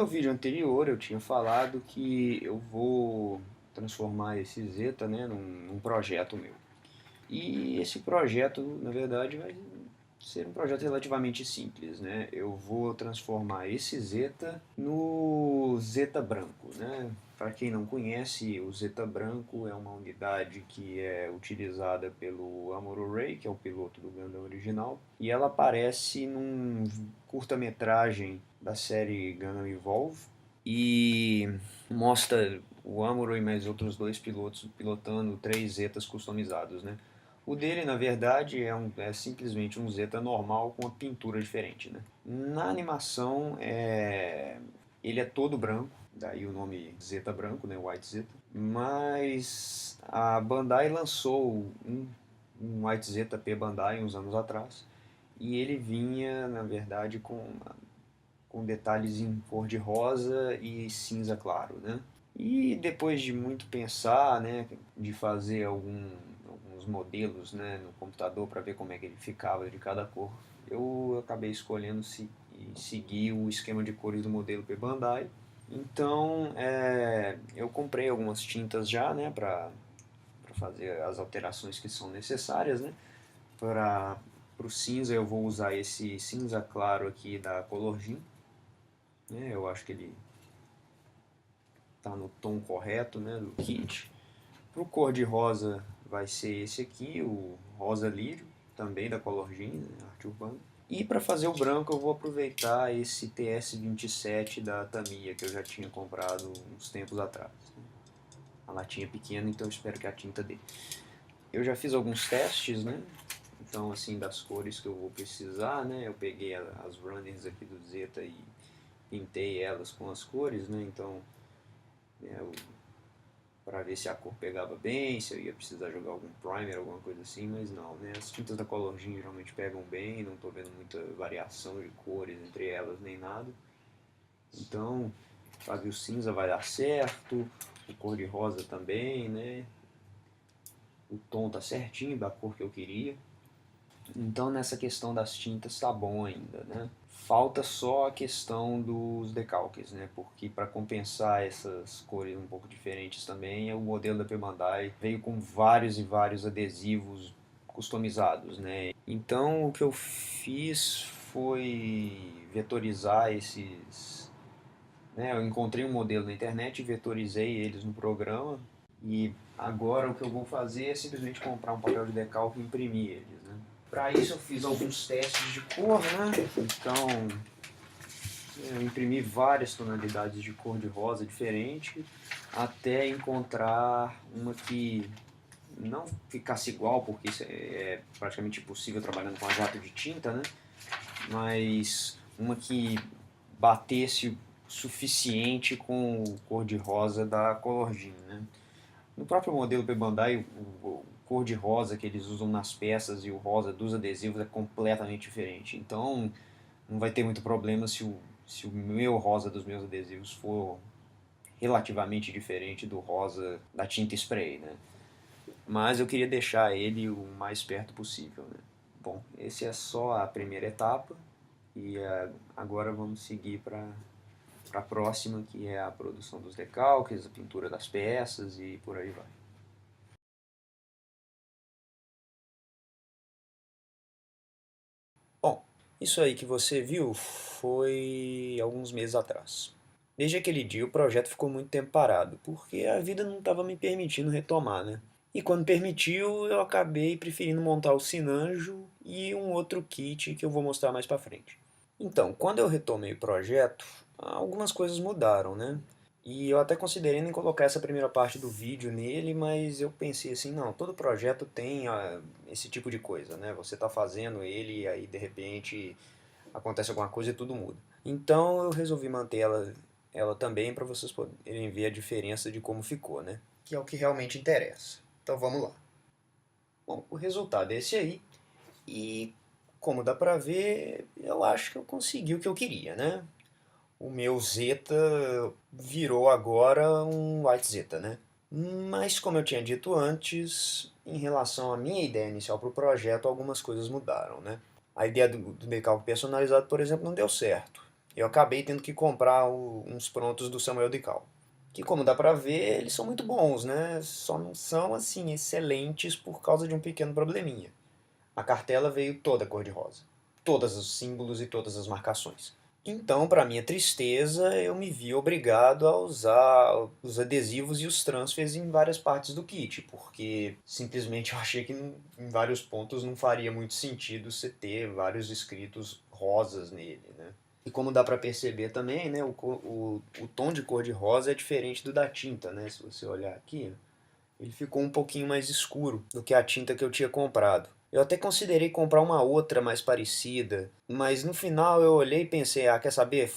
meu vídeo anterior eu tinha falado que eu vou transformar esse Zeta, né, num projeto meu. E esse projeto, na verdade, vai ser um projeto relativamente simples, né? Eu vou transformar esse Zeta no Zeta branco, né? Para quem não conhece, o Zeta branco é uma unidade que é utilizada pelo Amuro Ray, que é o piloto do Gundam original, e ela aparece num curta-metragem da série Gundam Evolve e mostra o Amuro e mais outros dois pilotos pilotando três Zetas customizados, né? O dele, na verdade, é simplesmente um Zeta normal com uma pintura diferente, né? Na animação, ele é todo branco, daí o nome Zeta branco, né? White Zeta. Mas a Bandai lançou um White Zeta P Bandai uns anos atrás, e ele vinha, na verdade, com detalhes em cor de rosa e cinza claro, né? E depois de muito pensar, né, de fazer alguns modelos, né, no computador para ver como é que ele ficava de cada cor, eu acabei escolhendo seguir o esquema de cores do modelo P Bandai. Então, eu comprei algumas tintas já, né, para fazer as alterações que são necessárias, né. Para o cinza eu vou usar esse cinza claro aqui da Colorgen, né, eu acho que ele está no tom correto, né, do kit. Para o cor de rosa vai ser esse aqui, o rosa lírio, também da Colorgen, né, arte urbana. E para fazer o branco eu vou aproveitar esse TS27 da Tamiya que eu já tinha comprado uns tempos atrás. A latinha pequena, então eu espero que a tinta dê. Eu já fiz alguns testes, né? Então, assim, das cores que eu vou precisar, né? Eu peguei as runners aqui do Zeta e pintei elas com as cores, né? Então, para ver se a cor pegava bem, se eu ia precisar jogar algum primer, alguma coisa assim, mas não, né? As tintas da Colorgen geralmente pegam bem, não estou vendo muita variação de cores entre elas nem nada. Então, fazer o cinza vai dar certo, o cor de rosa também, né? O tom tá certinho da cor que eu queria. Então nessa questão das tintas tá bom ainda, né? Falta só a questão dos decalques, né? Porque para compensar essas cores um pouco diferentes também, o modelo da P Bandai veio com vários e vários adesivos customizados, né? Então o que eu fiz foi vetorizar esses, né? Eu encontrei um modelo na internet, vetorizei eles no programa e agora o que eu vou fazer é simplesmente comprar um papel de decalque e imprimir eles, né? Para isso eu fiz alguns testes de cor, né? Então eu imprimi várias tonalidades de cor de rosa diferente até encontrar uma que não ficasse igual, porque isso é praticamente impossível trabalhando com a jato de tinta, né? Mas uma que batesse suficiente com o cor de rosa da Colorgen, né? No próprio modelo P Bandai, o cor de rosa que eles usam nas peças e o rosa dos adesivos é completamente diferente. Então não vai ter muito problema se o meu rosa dos meus adesivos for relativamente diferente do rosa da tinta spray, né? Mas eu queria deixar ele o mais perto possível, né? Bom, esse é só a primeira etapa e agora vamos seguir para a próxima, que é a produção dos decalques, a pintura das peças e por aí vai. Bom, isso aí que você viu foi alguns meses atrás. Desde aquele dia o projeto ficou muito tempo parado, porque a vida não estava me permitindo retomar, né? E quando permitiu, eu acabei preferindo montar o Sinanjo e um outro kit que eu vou mostrar mais pra frente. Então, quando eu retomei o projeto, algumas coisas mudaram, né? E eu até considerei em colocar essa primeira parte do vídeo nele, mas eu pensei assim, não, todo projeto tem esse tipo de coisa, né? Você está fazendo ele e aí de repente acontece alguma coisa e tudo muda. Então eu resolvi manter ela também para vocês poderem ver a diferença de como ficou, né? Que é o que realmente interessa. Então vamos lá. Bom, o resultado é esse aí. E como dá pra ver, eu acho que eu consegui o que eu queria, né? O meu Zeta virou agora um White Zeta, né? Mas como eu tinha dito antes, em relação à minha ideia inicial para o projeto, algumas coisas mudaram, né? A ideia do decalque personalizado, por exemplo, não deu certo. eu acabei tendo que comprar uns prontos do Samuel Decal. Que, como dá pra ver, eles são muito bons, né? Só não são, assim, excelentes por causa de um pequeno probleminha. A cartela veio toda cor-de-rosa. Todos os símbolos e todas as marcações. Então, para minha tristeza, eu me vi obrigado a usar os adesivos e os transfers em várias partes do kit, porque simplesmente eu achei que em vários pontos não faria muito sentido você ter vários escritos rosas nele, né? E como dá para perceber também, né, o tom de cor de rosa é diferente do da tinta, né? Se você olhar aqui, ele ficou um pouquinho mais escuro do que a tinta que eu tinha comprado. Eu até considerei comprar uma outra mais parecida, mas no final eu olhei e pensei, ah, quer saber?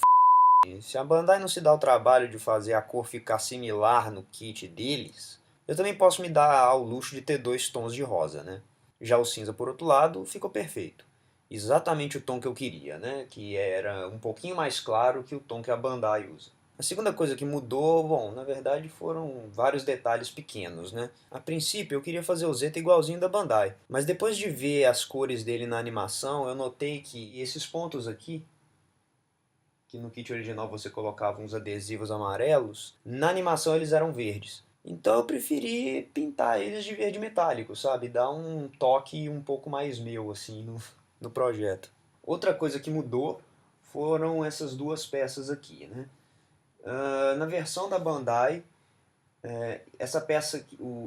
Se a Bandai não se dá o trabalho de fazer a cor ficar similar no kit deles, eu também posso me dar ao luxo de ter dois tons de rosa, né? Já o cinza, por outro lado, ficou perfeito. Exatamente o tom que eu queria, né? Que era um pouquinho mais claro que o tom que a Bandai usa. A segunda coisa que mudou, bom, na verdade foram vários detalhes pequenos, né? A princípio eu queria fazer o Zeta igualzinho da Bandai, mas depois de ver as cores dele na animação, eu notei que esses pontos aqui, que no kit original você colocava uns adesivos amarelos, na animação eles eram verdes. Então eu preferi pintar eles de verde metálico, sabe? Dar um toque um pouco mais meu, assim, no projeto. Outra coisa que mudou foram essas duas peças aqui, né? Na versão da Bandai, essa peça,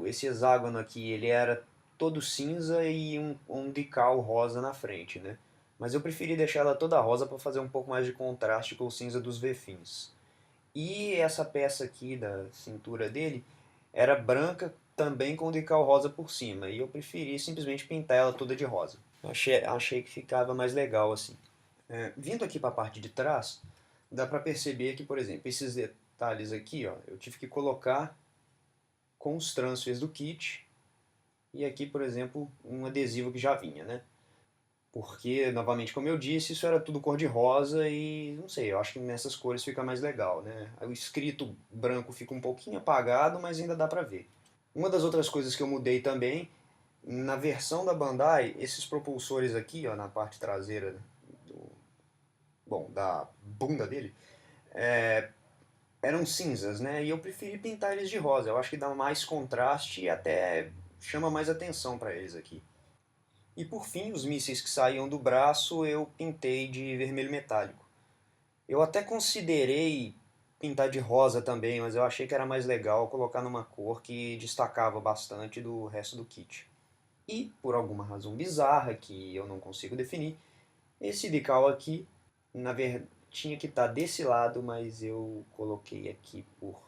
esse hexágono aqui, ele era todo cinza e um decal rosa na frente, né? Mas eu preferi deixar ela toda rosa para fazer um pouco mais de contraste com o cinza dos V-fins. E essa peça aqui da cintura dele era branca também com decal rosa por cima. E eu preferi simplesmente pintar ela toda de rosa. Achei que ficava mais legal assim. Vindo aqui para a parte de trás, dá para perceber que, por exemplo, esses detalhes aqui, ó, eu tive que colocar com os transfers do kit e aqui, por exemplo, um adesivo que já vinha, né? Porque, novamente, como eu disse, isso era tudo cor-de-rosa e, não sei, eu acho que nessas cores fica mais legal, né? O escrito branco fica um pouquinho apagado, mas ainda dá pra ver. Uma das outras coisas que eu mudei também, na versão da Bandai, esses propulsores aqui, ó, na parte traseira da bunda dele, eram cinzas, né? E eu preferi pintar eles de rosa. Eu acho que dá mais contraste e até chama mais atenção para eles aqui. E por fim, os mísseis que saíam do braço eu pintei de vermelho metálico. Eu até considerei pintar de rosa também, mas eu achei que era mais legal colocar numa cor que destacava bastante do resto do kit. E, por alguma razão bizarra que eu não consigo definir, esse decal aqui, na verdade, tinha que estar desse lado, mas eu coloquei aqui por,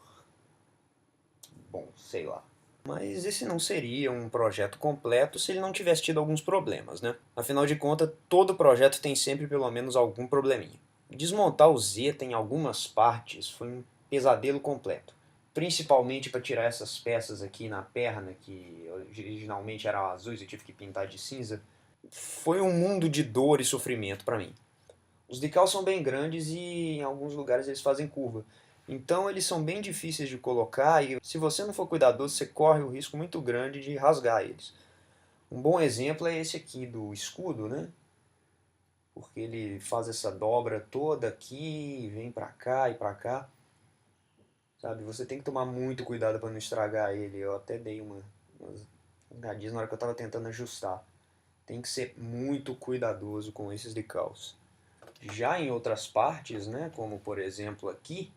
bom, sei lá. Mas esse não seria um projeto completo se ele não tivesse tido alguns problemas, né? Afinal de contas, todo projeto tem sempre pelo menos algum probleminha. Desmontar o Zeta em algumas partes foi um pesadelo completo. Principalmente para tirar essas peças aqui na perna, que originalmente eram azuis e eu tive que pintar de cinza. Foi um mundo de dor e sofrimento para mim. Os decals são bem grandes e em alguns lugares eles fazem curva. Então eles são bem difíceis de colocar e se você não for cuidadoso, você corre o risco muito grande de rasgar eles. Um bom exemplo é esse aqui do escudo, né? Porque ele faz essa dobra toda aqui, vem pra cá e pra cá. Sabe, você tem que tomar muito cuidado para não estragar ele. Eu até dei umas pancadinhas na hora que eu estava tentando ajustar. Tem que ser muito cuidadoso com esses decals. Já em outras partes, né, como por exemplo aqui,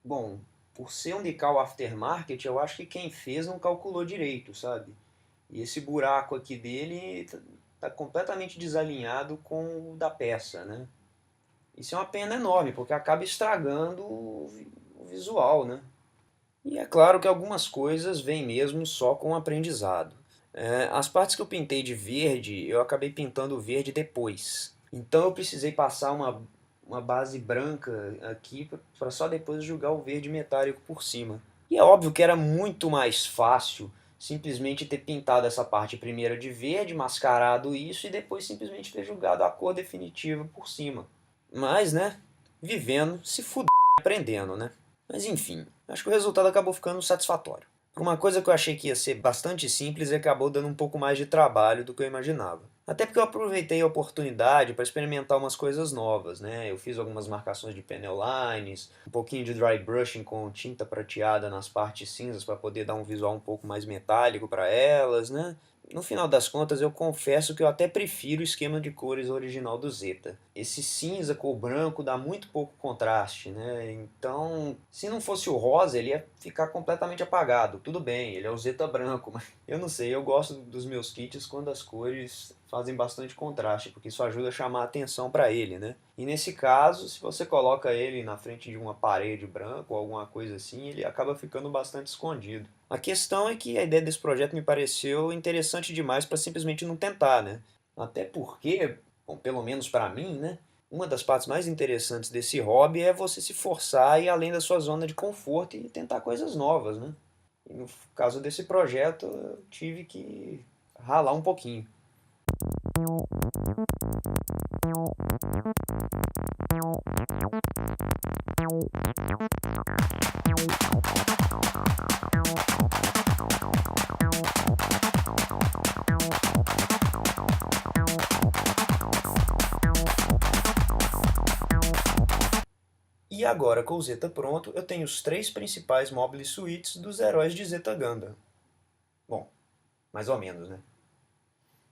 bom, por ser um decal aftermarket, eu acho que quem fez não calculou direito, sabe? E esse buraco aqui dele tá completamente desalinhado com o da peça, né? Isso é uma pena enorme, porque acaba estragando o visual, né? E é claro que algumas coisas vêm mesmo só com o aprendizado. As partes que eu pintei de verde, eu acabei pintando verde depois. Então eu precisei passar uma base branca aqui para só depois jogar o verde metálico por cima. E é óbvio que era muito mais fácil simplesmente ter pintado essa parte primeira de verde, mascarado isso e depois simplesmente ter jogado a cor definitiva por cima. Mas, né, vivendo, se fuder aprendendo, né? Mas enfim, acho que o resultado acabou ficando satisfatório. Por uma coisa que eu achei que ia ser bastante simples e acabou dando um pouco mais de trabalho do que eu imaginava. Até porque eu aproveitei a oportunidade para experimentar umas coisas novas, né? Eu fiz algumas marcações de panel lines, um pouquinho de dry brushing com tinta prateada nas partes cinzas para poder dar um visual um pouco mais metálico para elas, né? No final das contas, eu confesso que eu até prefiro o esquema de cores original do Zeta. Esse cinza com o branco dá muito pouco contraste, né? Então, se não fosse o rosa, ele ia ficar completamente apagado. Tudo bem, ele é o Zeta branco, mas eu não sei, eu gosto dos meus kits quando as cores fazem bastante contraste, porque isso ajuda a chamar a atenção para ele, né? E nesse caso, se você coloca ele na frente de uma parede branca ou alguma coisa assim, ele acaba ficando bastante escondido. A questão é que a ideia desse projeto me pareceu interessante demais para simplesmente não tentar, né? Até porque, bom, pelo menos para mim, né? Uma das partes mais interessantes desse hobby é você se forçar a ir além da sua zona de conforto e tentar coisas novas, né? E no caso desse projeto, eu tive que ralar um pouquinho. E agora, com o Zeta pronto, eu tenho os 3 principais mobile suites dos heróis de Zeta Gundam. Bom, mais ou menos, né?